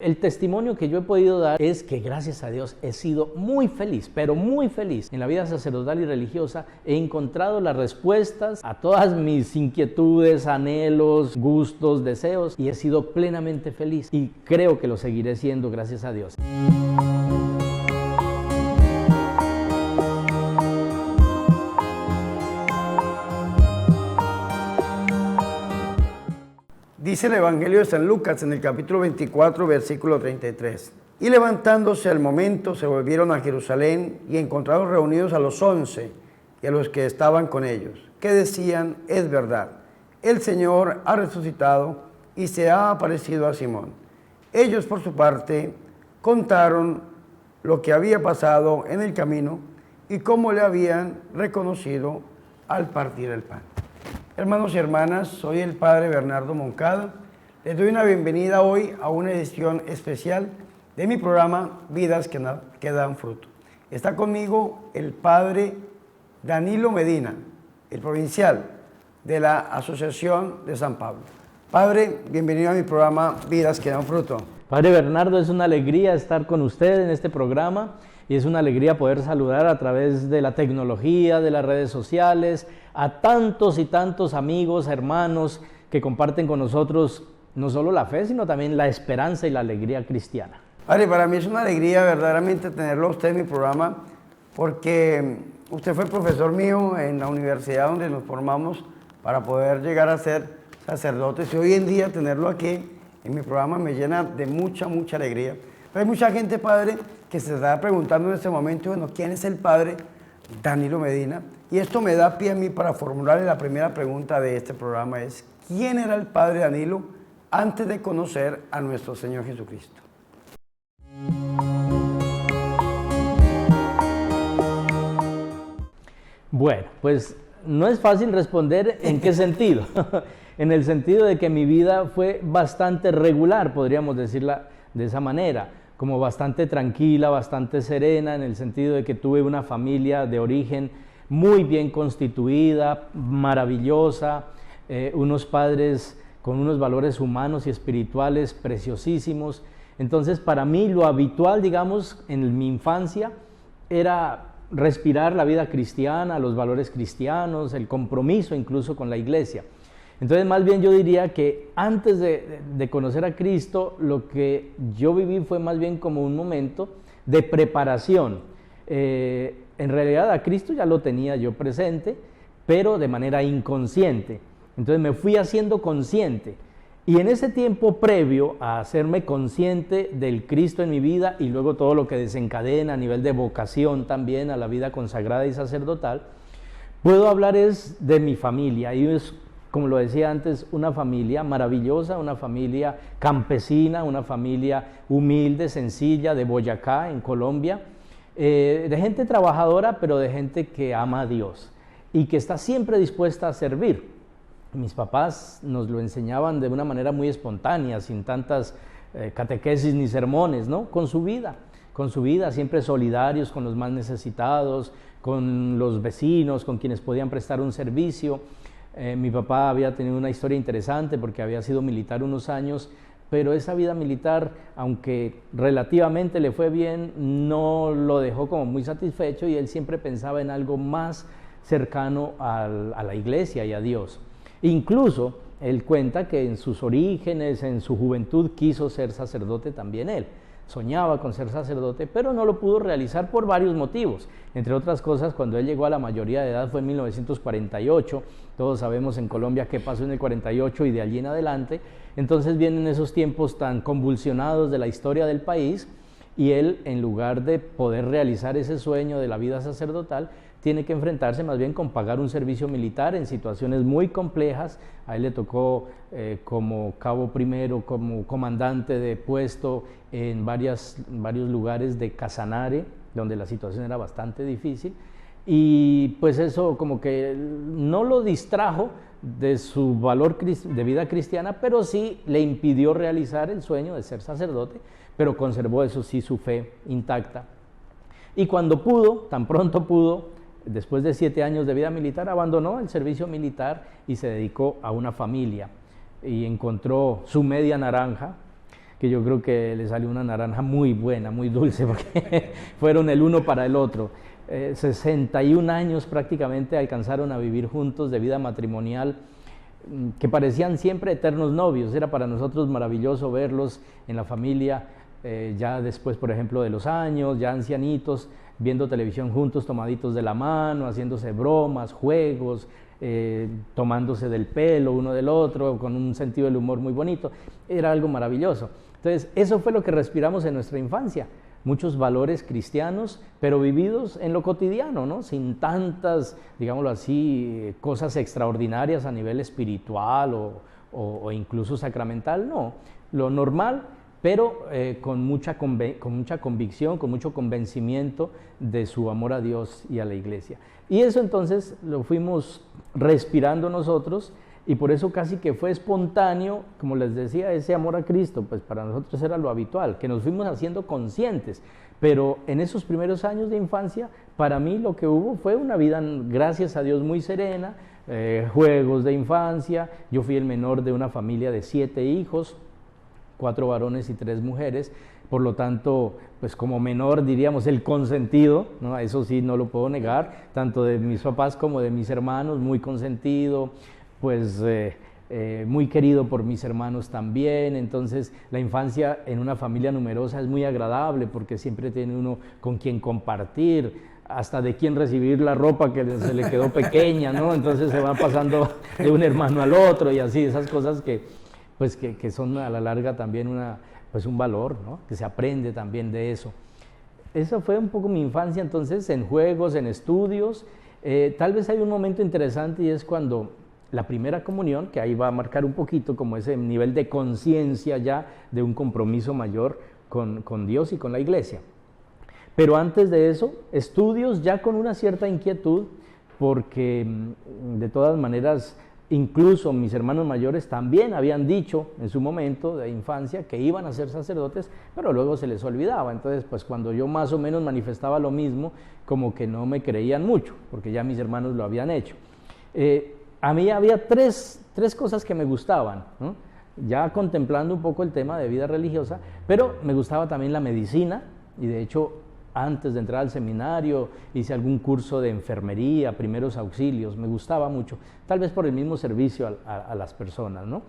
El testimonio que yo he podido dar es que gracias a Dios he sido muy feliz, pero muy feliz en la vida sacerdotal y religiosa. He encontrado las respuestas a todas mis inquietudes, anhelos, gustos, deseos y he sido plenamente feliz y creo que lo seguiré siendo gracias a Dios. Dice el Evangelio de San Lucas en el capítulo 24, versículo 33. Y levantándose al momento se volvieron a Jerusalén y encontraron reunidos a los 11 y a los que estaban con ellos, que decían: es verdad, el Señor ha resucitado y se ha aparecido a Simón. Ellos por su parte contaron lo que había pasado en el camino y cómo le habían reconocido al partir el pan. Hermanos y hermanas, soy el Padre Bernardo Moncada. Les doy una bienvenida hoy a una edición especial de mi programa Vidas que dan fruto. Está conmigo el Padre Danilo Medina, el provincial de la Asociación de San Pablo. Padre, bienvenido a mi programa Vidas que dan fruto. Padre Bernardo, es una alegría estar con usted en este programa y es una alegría poder saludar a través de la tecnología, de las redes sociales, a tantos y tantos amigos, hermanos que comparten con nosotros no solo la fe, sino también la esperanza y la alegría cristiana. Padre, para mí es una alegría verdaderamente tenerlo a usted en mi programa, porque usted fue profesor mío en la universidad donde nos formamos para poder llegar a ser sacerdotes, y hoy en día tenerlo aquí en mi programa me llena de mucha alegría. Pero hay mucha gente, Padre, que se está preguntando en este momento, bueno, ¿quién es el Padre Danilo Medina? Y esto me da pie a mí para formularle la primera pregunta de este programa, es: ¿quién era el Padre Danilo antes de conocer a nuestro Señor Jesucristo? Bueno, pues no es fácil responder en qué sentido. En el sentido de que mi vida fue bastante regular, podríamos decirla de esa manera, como bastante tranquila, bastante serena, en el sentido de que tuve una familia de origen muy bien constituida, maravillosa, unos padres con unos valores humanos y espirituales preciosísimos. Entonces, para mí lo habitual, digamos, en mi infancia era respirar la vida cristiana, los valores cristianos, el compromiso incluso con la iglesia. Entonces, más bien yo diría que antes de conocer a Cristo, lo que yo viví fue más bien como un momento de preparación. En realidad a Cristo ya lo tenía yo presente, pero de manera inconsciente. Entonces me fui haciendo consciente. Y en ese tiempo previo a hacerme consciente del Cristo en mi vida y luego todo lo que desencadena a nivel de vocación también a la vida consagrada y sacerdotal, puedo hablar es de mi familia. Y es, como lo decía antes, una familia maravillosa, una familia campesina, una familia humilde, sencilla, de Boyacá, en Colombia, de gente trabajadora, pero de gente que ama a Dios y que está siempre dispuesta a servir. Mis papás nos lo enseñaban de una manera muy espontánea, sin tantas catequesis ni sermones, ¿no? Con su vida, siempre solidarios con los más necesitados, con los vecinos, con quienes podían prestar un servicio. Mi papá había tenido una historia interesante porque había sido militar unos años, pero esa vida militar, aunque relativamente le fue bien, no lo dejó como muy satisfecho y él siempre pensaba en algo más cercano a la iglesia y a Dios. Incluso él cuenta que en sus orígenes, en su juventud, quiso ser sacerdote también él. Soñaba con ser sacerdote, pero no lo pudo realizar por varios motivos. Entre otras cosas, cuando él llegó a la mayoría de edad fue en 1948. Todos sabemos en Colombia qué pasó en el 48 y de allí en adelante. Entonces vienen esos tiempos tan convulsionados de la historia del país y él, en lugar de poder realizar ese sueño de la vida sacerdotal, tiene que enfrentarse más bien con pagar un servicio militar en situaciones muy complejas. A él le tocó como cabo primero, como comandante de puesto en varios lugares de Casanare, donde la situación era bastante difícil, y pues eso como que no lo distrajo de su valor de vida cristiana, pero sí le impidió realizar el sueño de ser sacerdote, pero conservó, eso sí, su fe intacta. Y cuando pudo, tan pronto pudo, después de 7 años de vida militar, abandonó el servicio militar y se dedicó a una familia y encontró su media naranja, que yo creo que le salió una naranja muy buena, muy dulce, porque fueron el uno para el otro. 61 años prácticamente alcanzaron a vivir juntos de vida matrimonial, que parecían siempre eternos novios. Era para nosotros maravilloso verlos en la familia, ya después, por ejemplo, de los años, ya ancianitos, viendo televisión juntos, tomaditos de la mano, haciéndose bromas, juegos, tomándose del pelo uno del otro, con un sentido del humor muy bonito. Era algo maravilloso. Entonces, eso fue lo que respiramos en nuestra infancia. Muchos valores cristianos, pero vividos en lo cotidiano, ¿no? Sin tantas, digámoslo así, cosas extraordinarias a nivel espiritual o incluso sacramental, no. Lo normal, pero con mucha convicción, con mucho convencimiento de su amor a Dios y a la iglesia. Y eso entonces lo fuimos respirando nosotros, y por eso casi que fue espontáneo, como les decía, ese amor a Cristo, pues para nosotros era lo habitual, que nos fuimos haciendo conscientes. Pero en esos primeros años de infancia, para mí lo que hubo fue una vida, gracias a Dios, muy serena, juegos de infancia. Yo fui el menor de una familia de 7 hijos, 4 varones y 3 mujeres, por lo tanto, pues como menor diríamos el consentido, ¿no? Eso sí no lo puedo negar, tanto de mis papás como de mis hermanos, muy consentido, pues muy querido por mis hermanos también. Entonces la infancia en una familia numerosa es muy agradable porque siempre tiene uno con quien compartir, hasta de quién recibir la ropa que se le quedó pequeña, ¿no? Entonces se va pasando de un hermano al otro y así, esas cosas que son a la larga también un valor, ¿no? Que se aprende también de eso. Esa fue un poco mi infancia, entonces, en juegos, en estudios. Tal vez hay un momento interesante, y es cuando la primera comunión, que ahí va a marcar un poquito como ese nivel de conciencia ya de un compromiso mayor con Dios y con la iglesia. Pero antes de eso, estudios ya con una cierta inquietud, porque de todas maneras, incluso mis hermanos mayores también habían dicho en su momento de infancia que iban a ser sacerdotes, pero luego se les olvidaba. Entonces, pues cuando yo más o menos manifestaba lo mismo, como que no me creían mucho, porque ya mis hermanos lo habían hecho. A mí había tres cosas que me gustaban, ¿no? Ya contemplando un poco el tema de vida religiosa, pero me gustaba también la medicina, y de hecho antes de entrar al seminario hice algún curso de enfermería, primeros auxilios, me gustaba mucho, tal vez por el mismo servicio a las personas, ¿no?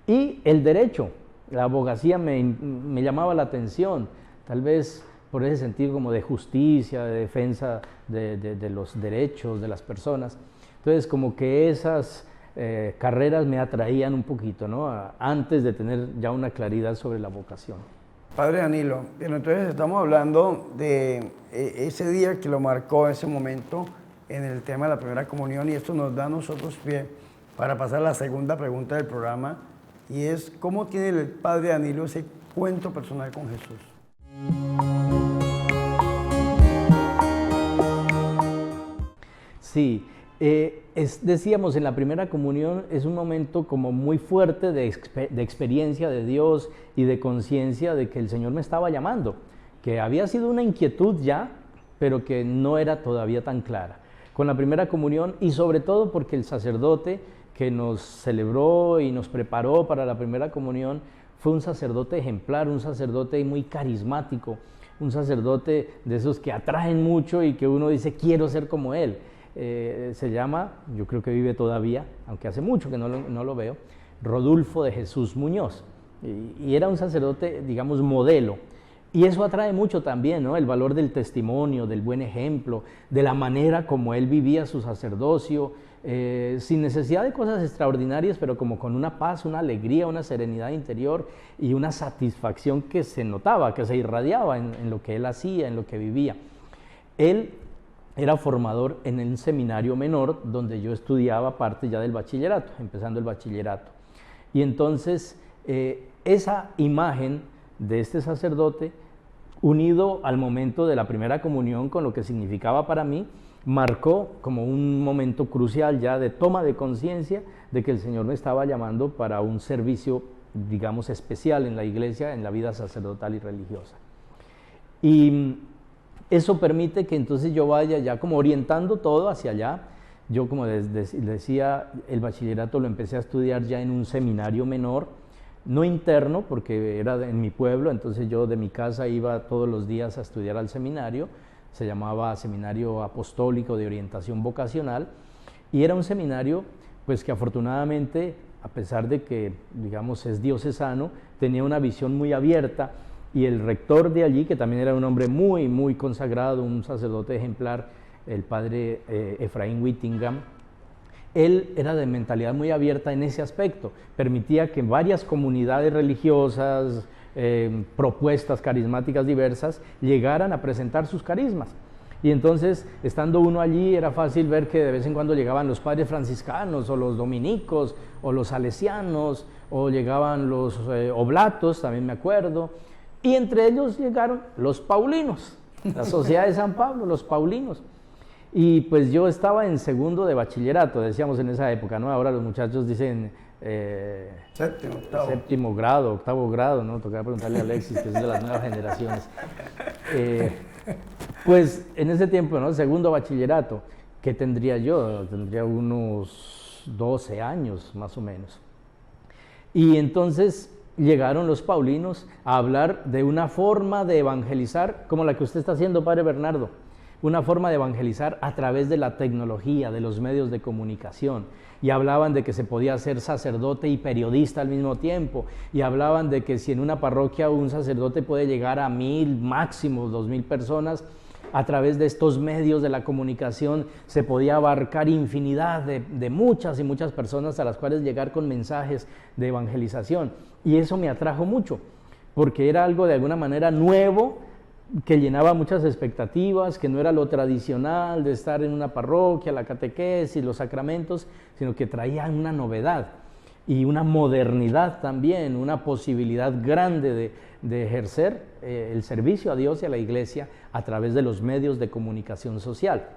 Y el derecho, la abogacía me llamaba la atención, tal vez por ese sentido como de justicia, de defensa de los derechos de las personas. Entonces, como que esas carreras me atraían un poquito, ¿no? Antes de tener ya una claridad sobre la vocación. Padre Danilo, pero entonces estamos hablando de ese día que lo marcó, ese momento en el tema de la primera comunión, y esto nos da a nosotros pie para pasar a la segunda pregunta del programa, y es ¿cómo tiene el Padre Danilo ese cuento personal con Jesús? Sí, decíamos en la primera comunión es un momento como muy fuerte de experiencia de Dios y de conciencia de que el Señor me estaba llamando, que había sido una inquietud ya, pero que no era todavía tan clara. Con la primera comunión, y sobre todo porque el sacerdote que nos celebró y nos preparó para la primera comunión fue un sacerdote ejemplar, un sacerdote muy carismático, un sacerdote de esos que atraen mucho y que uno dice quiero ser como él. Se llama, yo creo que vive todavía, aunque hace mucho que no lo veo, Rodulfo de Jesús Muñoz, y era un sacerdote, digamos, modelo, y eso atrae mucho también, ¿no? El valor del testimonio, del buen ejemplo, de la manera como él vivía su sacerdocio, sin necesidad de cosas extraordinarias, pero como con una paz, una alegría, una serenidad interior y una satisfacción que se notaba, que se irradiaba en lo que él hacía, en lo que vivía. Él era formador en un seminario menor donde yo estudiaba parte ya del bachillerato, empezando el bachillerato. Y entonces esa imagen de este sacerdote, unido al momento de la primera comunión con lo que significaba para mí, marcó como un momento crucial ya de toma de conciencia de que el Señor me estaba llamando para un servicio, digamos, especial en la iglesia, en la vida sacerdotal y religiosa. Y eso permite que entonces yo vaya ya como orientando todo hacia allá. Yo, como les decía, el bachillerato lo empecé a estudiar ya en un seminario menor, no interno, porque era en mi pueblo, entonces yo de mi casa iba todos los días a estudiar al seminario, se llamaba Seminario Apostólico de Orientación Vocacional, y era un seminario pues que afortunadamente, a pesar de que digamos es diocesano, tenía una visión muy abierta, y el rector de allí, que también era un hombre muy, muy consagrado, un sacerdote ejemplar, el padre Efraín Whittingham, él era de mentalidad muy abierta en ese aspecto, permitía que varias comunidades religiosas, propuestas carismáticas diversas, llegaran a presentar sus carismas. Y entonces, estando uno allí, era fácil ver que de vez en cuando llegaban los padres franciscanos, o los dominicos, o los salesianos, o llegaban los oblatos, también me acuerdo, y entre ellos llegaron los paulinos, la Sociedad de San Pablo, los paulinos. Y pues yo estaba en segundo de bachillerato, decíamos en esa época, ¿no? Ahora los muchachos dicen séptimo grado, octavo grado, ¿no? Tocaba preguntarle a Alexis, que es de las nuevas generaciones. Pues en ese tiempo, ¿no? Segundo bachillerato, ¿qué tendría yo? Tendría unos 12 años, más o menos. Y entonces llegaron los paulinos a hablar de una forma de evangelizar, como la que usted está haciendo, Padre Bernardo. Una forma de evangelizar a través de la tecnología, de los medios de comunicación. Y hablaban de que se podía ser sacerdote y periodista al mismo tiempo. Y hablaban de que si en una parroquia un sacerdote puede llegar a 1000, máximo 2000 personas, a través de estos medios de la comunicación se podía abarcar infinidad de muchas y muchas personas a las cuales llegar con mensajes de evangelización. Y eso me atrajo mucho, porque era algo de alguna manera nuevo, que llenaba muchas expectativas, que no era lo tradicional de estar en una parroquia, la catequesis, los sacramentos, sino que traía una novedad y una modernidad también, una posibilidad grande de ejercer el servicio a Dios y a la Iglesia a través de los medios de comunicación social.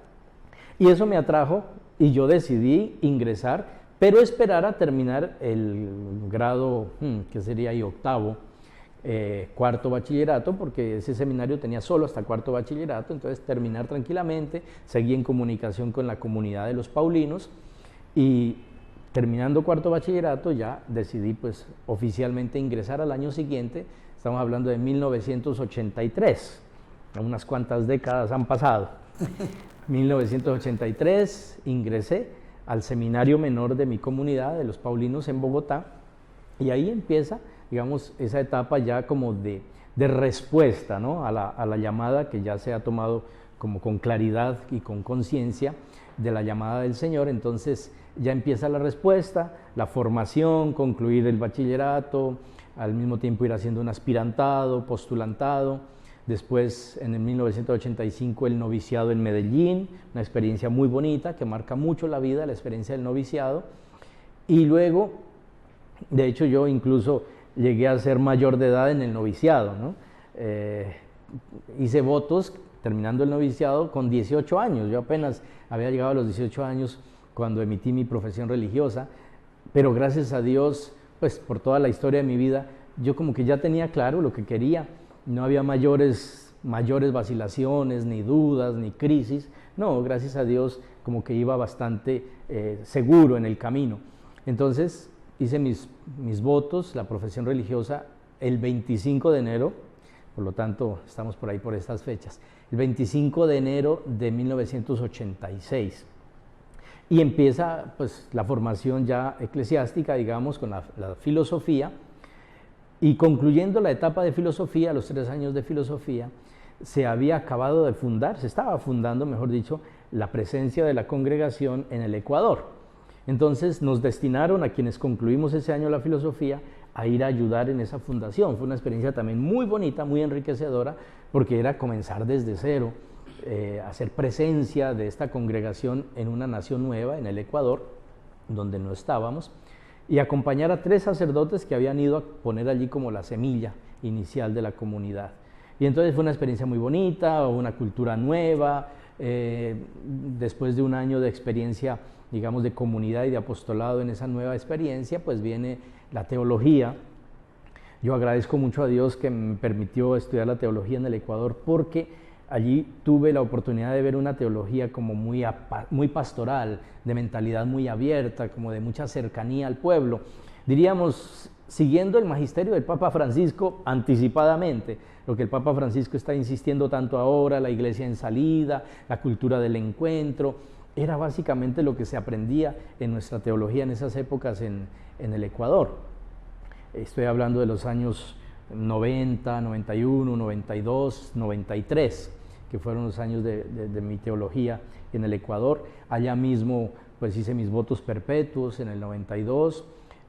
Y eso me atrajo y yo decidí ingresar, pero esperar a terminar el grado, que sería ahí octavo, cuarto bachillerato, porque ese seminario tenía solo hasta cuarto bachillerato, entonces terminar tranquilamente, seguí en comunicación con la comunidad de los paulinos, y terminando cuarto bachillerato ya decidí pues oficialmente ingresar al año siguiente. Estamos hablando de 1983, unas cuantas décadas han pasado. 1983 ingresé al seminario menor de mi comunidad, de los paulinos en Bogotá, y ahí empieza, digamos, esa etapa ya como de respuesta, ¿no? a la llamada que ya se ha tomado como con claridad y con conciencia de la llamada del Señor. Entonces ya empieza la respuesta, la formación, concluir el bachillerato, al mismo tiempo ir haciendo un aspirantado, postulantado, después en el 1985 el noviciado en Medellín, una experiencia muy bonita que marca mucho la vida, la experiencia del noviciado, y luego, de hecho yo incluso llegué a ser mayor de edad en el noviciado, ¿no? Hice votos terminando el noviciado con 18 años, yo apenas había llegado a los 18 años cuando emití mi profesión religiosa, pero gracias a Dios, pues por toda la historia de mi vida, yo como que ya tenía claro lo que quería, no había mayores vacilaciones, ni dudas, ni crisis, no, gracias a Dios como que iba bastante seguro en el camino. Entonces hice mis votos, la profesión religiosa, el 25 de enero, por lo tanto estamos por ahí por estas fechas, el 25 de enero de 1986. Y empieza pues la formación ya eclesiástica, digamos, con la filosofía, y concluyendo la etapa de filosofía, los 3 años de filosofía, se había acabado de fundar, se estaba fundando, mejor dicho, la presencia de la congregación en el Ecuador. Entonces nos destinaron a quienes concluimos ese año la filosofía a ir a ayudar en esa fundación. Fue una experiencia también muy bonita, muy enriquecedora, porque era comenzar desde cero, hacer presencia de esta congregación en una nación nueva, en el Ecuador, donde no estábamos, y acompañar a 3 sacerdotes que habían ido a poner allí como la semilla inicial de la comunidad. Y entonces fue una experiencia muy bonita, una cultura nueva, después de un año de experiencia, digamos, de comunidad y de apostolado en esa nueva experiencia, pues viene la teología. Yo agradezco mucho a Dios que me permitió estudiar la teología en el Ecuador, porque allí tuve la oportunidad de ver una teología como muy pastoral, de mentalidad muy abierta, como de mucha cercanía al pueblo, diríamos, siguiendo el magisterio del Papa Francisco anticipadamente, lo que el Papa Francisco está insistiendo tanto ahora, la iglesia en salida, la cultura del encuentro, era básicamente lo que se aprendía en nuestra teología en esas épocas en el Ecuador. Estoy hablando de los años 90, 91, 92, 93, que fueron los años de mi teología en el Ecuador. Allá mismo pues hice mis votos perpetuos en el 92,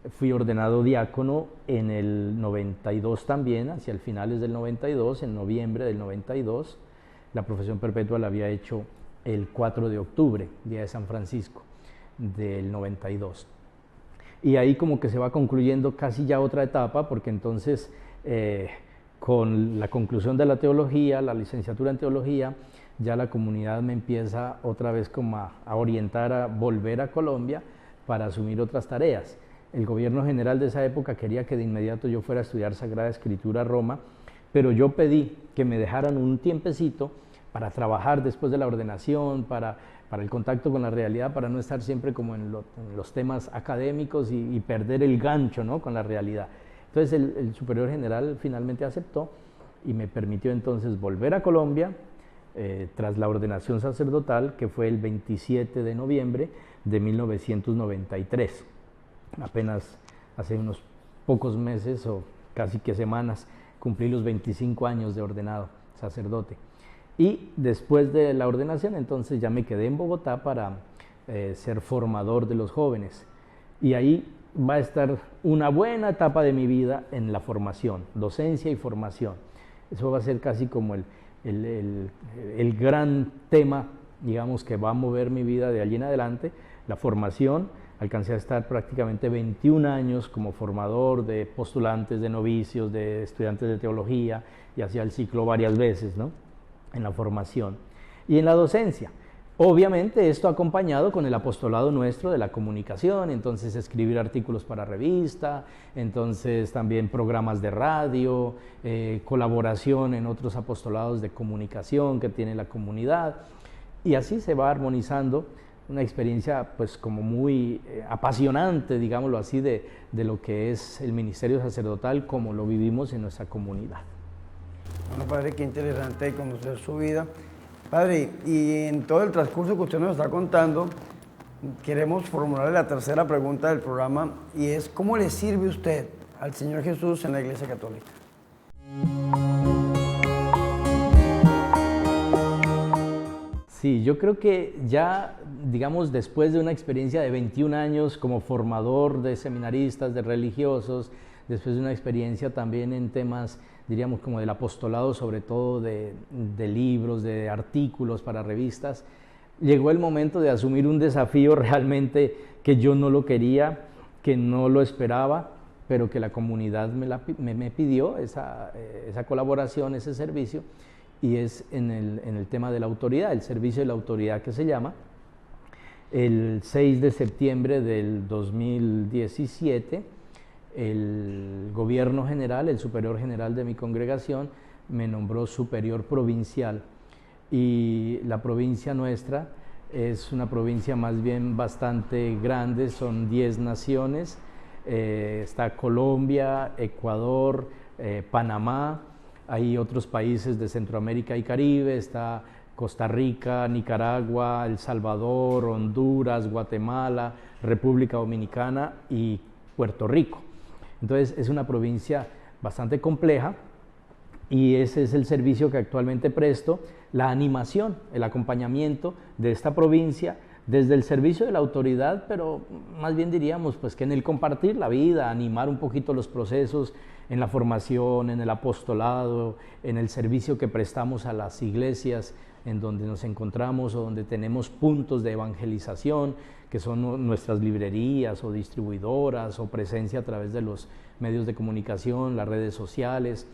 fui ordenado diácono en el 92 también, hacia el finales del 92, en noviembre del 92. La profesión perpetua la había hecho el 4 de octubre, día de San Francisco del 92. Y ahí como que se va concluyendo casi ya otra etapa, porque entonces con la conclusión de la teología, la licenciatura en teología, ya la comunidad me empieza otra vez como a orientar a volver a Colombia para asumir otras tareas. El gobierno general de esa época quería que de inmediato yo fuera a estudiar Sagrada Escritura a Roma, pero yo pedí que me dejaran un tiempecito para trabajar después de la ordenación, para el contacto con la realidad, para no estar siempre como en los temas académicos y perder el gancho, ¿no?, con la realidad. Entonces el superior general finalmente aceptó y me permitió entonces volver a Colombia tras la ordenación sacerdotal, que fue el 27 de noviembre de 1993. Apenas hace unos pocos meses o casi que semanas cumplí los 25 años de ordenado sacerdote. Y después de la ordenación entonces ya me quedé en Bogotá para ser formador de los jóvenes. Y ahí va a estar una buena etapa de mi vida en la formación, docencia y formación. Eso va a ser casi como el gran tema, digamos, que va a mover mi vida de allí en adelante, la formación. Alcancé a estar prácticamente 21 años como formador de postulantes, de novicios, de estudiantes de teología, y hacía el ciclo varias veces, ¿no?, en la formación. Y en la docencia, obviamente esto acompañado con el apostolado nuestro de la comunicación, entonces escribir artículos para revista, entonces también programas de radio, colaboración en otros apostolados de comunicación que tiene la comunidad, y así se va armonizando una experiencia pues como muy apasionante, digámoslo así, de lo que es el ministerio sacerdotal como lo vivimos en nuestra comunidad. Bueno, padre, qué interesante conocer su vida. Padre, y en todo el transcurso que usted nos está contando, queremos formularle la tercera pregunta del programa, y es: ¿cómo le sirve usted al Señor Jesús en la Iglesia Católica? Sí, yo creo que ya, digamos, después de una experiencia de 21 años como formador de seminaristas, de religiosos, después de una experiencia también en temas, diríamos, como del apostolado, sobre todo de libros, de artículos para revistas, llegó el momento de asumir un desafío realmente que yo no lo quería, que no lo esperaba, pero que la comunidad me pidió esa colaboración, ese servicio, y es en el tema de la autoridad, el servicio de la autoridad que se llama. El 6 de septiembre del 2017, el gobierno general, el superior general de mi congregación, me nombró superior provincial, y la provincia nuestra es una provincia más bien bastante grande, son 10 naciones, está Colombia, Ecuador, Panamá, hay otros países de Centroamérica y Caribe, está Costa Rica, Nicaragua, El Salvador, Honduras, Guatemala, República Dominicana y Puerto Rico. Entonces es una provincia bastante compleja, y ese es el servicio que actualmente presto, la animación, el acompañamiento de esta provincia desde el servicio de la autoridad, pero más bien diríamos pues que en el compartir la vida, animar un poquito los procesos en la formación, en el apostolado, en el servicio que prestamos a las iglesias en donde nos encontramos o donde tenemos puntos de evangelización, que son nuestras librerías o distribuidoras o presencia a través de los medios de comunicación, las redes sociales.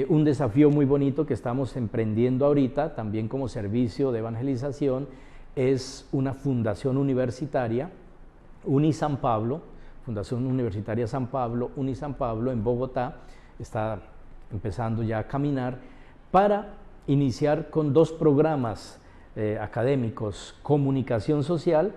Un desafío muy bonito que estamos emprendiendo ahorita, también como servicio de evangelización, es una fundación universitaria, Unisan Pablo, Fundación Universitaria San Pablo, Unisan Pablo, en Bogotá, está empezando ya a caminar para iniciar con 2 programas académicos: comunicación social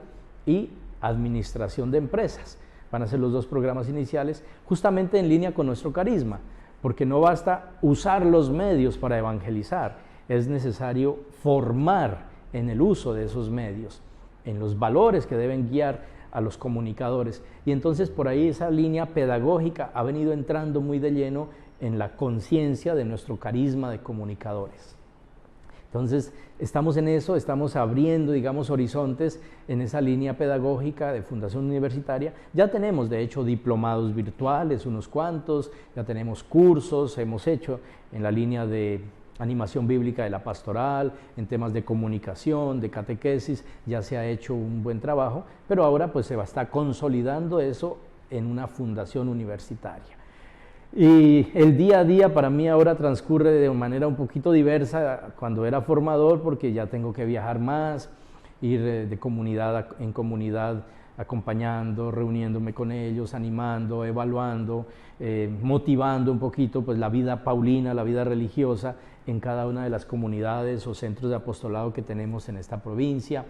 y administración de empresas, van a ser los 2 programas iniciales, justamente en línea con nuestro carisma, porque no basta usar los medios para evangelizar, es necesario formar en el uso de esos medios, en los valores que deben guiar a los comunicadores. Y entonces por ahí esa línea pedagógica ha venido entrando muy de lleno en la conciencia de nuestro carisma de comunicadores. Entonces estamos en eso, estamos abriendo, digamos, horizontes en esa línea pedagógica de Fundación Universitaria. Ya tenemos, de hecho, diplomados virtuales, unos cuantos, ya tenemos cursos, hemos hecho en la línea de animación bíblica de la pastoral, en temas de comunicación, de catequesis, ya se ha hecho un buen trabajo, pero ahora pues se va a estar consolidando eso en una fundación universitaria. Y el día a día para mí ahora transcurre de manera un poquito diversa cuando era formador, porque ya tengo que viajar más, ir de comunidad en comunidad acompañando, reuniéndome con ellos, animando, evaluando, motivando un poquito pues la vida paulina, la vida religiosa en cada una de las comunidades o centros de apostolado que tenemos en esta provincia.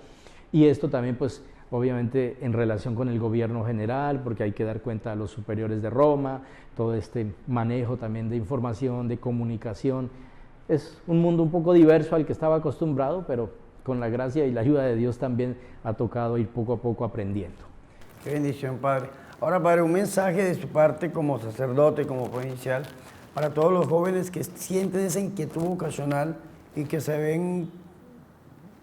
Y esto también pues obviamente en relación con el gobierno general, porque hay que dar cuenta a los superiores de Roma, todo este manejo también de información, de comunicación. Es un mundo un poco diverso al que estaba acostumbrado, pero con la gracia y la ayuda de Dios también ha tocado ir poco a poco aprendiendo. Qué bendición, Padre. Ahora, Padre, un mensaje de su parte como sacerdote, como provincial, para todos los jóvenes que sienten esa inquietud vocacional y que se ven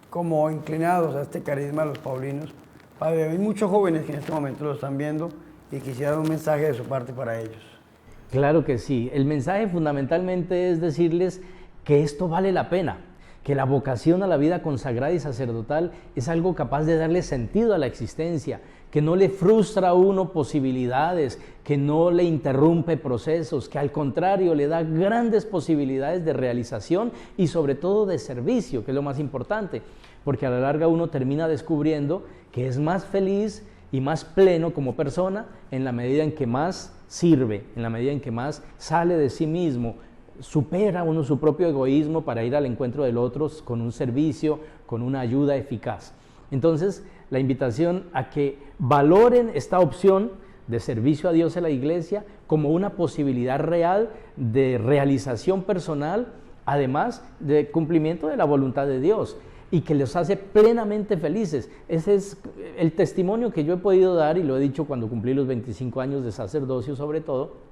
como inclinados a este carisma de los paulinos. Padre, hay muchos jóvenes que en este momento lo están viendo y quisiera un mensaje de su parte para ellos. Claro que sí. El mensaje fundamentalmente es decirles que esto vale la pena, que la vocación a la vida consagrada y sacerdotal es algo capaz de darle sentido a la existencia, que no le frustra a uno posibilidades, que no le interrumpe procesos, que al contrario le da grandes posibilidades de realización y sobre todo de servicio, que es lo más importante, porque a la larga uno termina descubriendo que es más feliz y más pleno como persona en la medida en que más sirve, en la medida en que más sale de sí mismo, supera uno su propio egoísmo para ir al encuentro del otro con un servicio, con una ayuda eficaz. Entonces, la invitación a que valoren esta opción de servicio a Dios en la iglesia como una posibilidad real de realización personal, además de cumplimiento de la voluntad de Dios, y que los hace plenamente felices. Ese es el testimonio que yo he podido dar, y lo he dicho cuando cumplí los 25 años de sacerdocio sobre todo,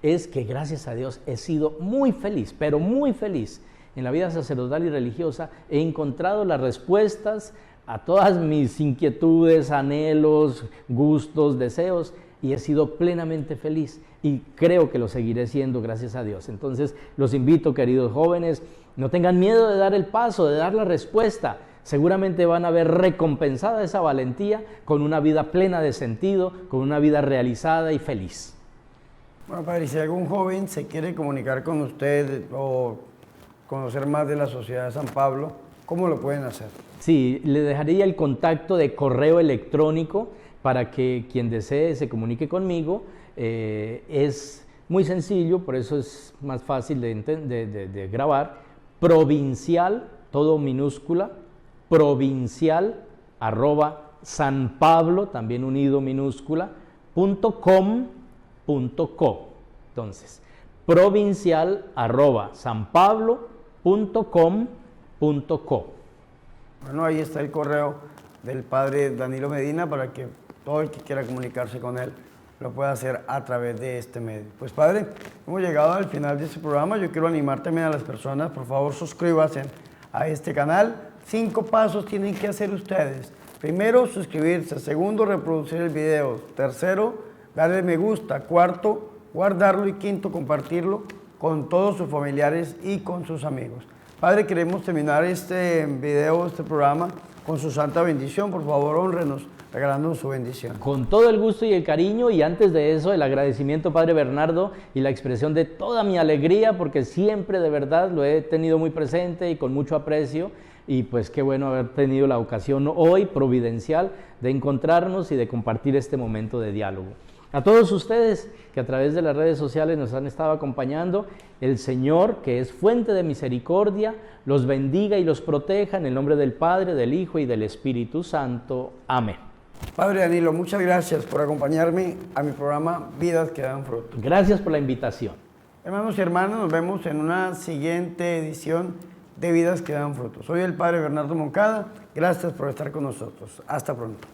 es que gracias a Dios he sido muy feliz, pero muy feliz en la vida sacerdotal y religiosa. He encontrado las respuestas a todas mis inquietudes, anhelos, gustos, deseos, y he sido plenamente feliz y creo que lo seguiré siendo gracias a Dios. Entonces los invito, queridos jóvenes, no tengan miedo de dar el paso, de dar la respuesta. Seguramente van a ver recompensada esa valentía con una vida plena de sentido, con una vida realizada y feliz. Bueno, Padre, si algún joven se quiere comunicar con usted o conocer más de la Sociedad de San Pablo, ¿cómo lo pueden hacer? Sí, le dejaría el contacto de correo electrónico para que quien desee se comunique conmigo. Es muy sencillo, por eso es más fácil de grabar. Provincial, todo minúscula, provincial, @sanpablo, también unido minúscula, .com.co. Entonces, provincial, @sanpablo.com.co. Bueno, ahí está el correo del Padre Danilo Medina para que todo el que quiera comunicarse con él lo pueda hacer a través de este medio. Pues Padre, hemos llegado al final de este programa. Yo quiero animar también a las personas, por favor suscríbanse a este canal. 5 pasos tienen que hacer ustedes. Primero, suscribirse. Segundo, reproducir el video. Tercero, darle me gusta. Cuarto, guardarlo. Y quinto, compartirlo con todos sus familiares y con sus amigos. Padre, queremos terminar este video, este programa, con su santa bendición. Por favor, hónrenos regalándonos su bendición. Con todo el gusto y el cariño, y antes de eso, el agradecimiento, Padre Bernardo, y la expresión de toda mi alegría, porque siempre de verdad lo he tenido muy presente y con mucho aprecio, y pues qué bueno haber tenido la ocasión hoy providencial de encontrarnos y de compartir este momento de diálogo. A todos ustedes que a través de las redes sociales nos han estado acompañando, el Señor, que es fuente de misericordia, los bendiga y los proteja en el nombre del Padre, del Hijo y del Espíritu Santo. Amén. Padre Danilo, muchas gracias por acompañarme a mi programa Vidas que dan fruto. Gracias por la invitación. Hermanos y hermanas, nos vemos en una siguiente edición de Vidas que dan fruto. Soy el Padre Bernardo Moncada. Gracias por estar con nosotros. Hasta pronto.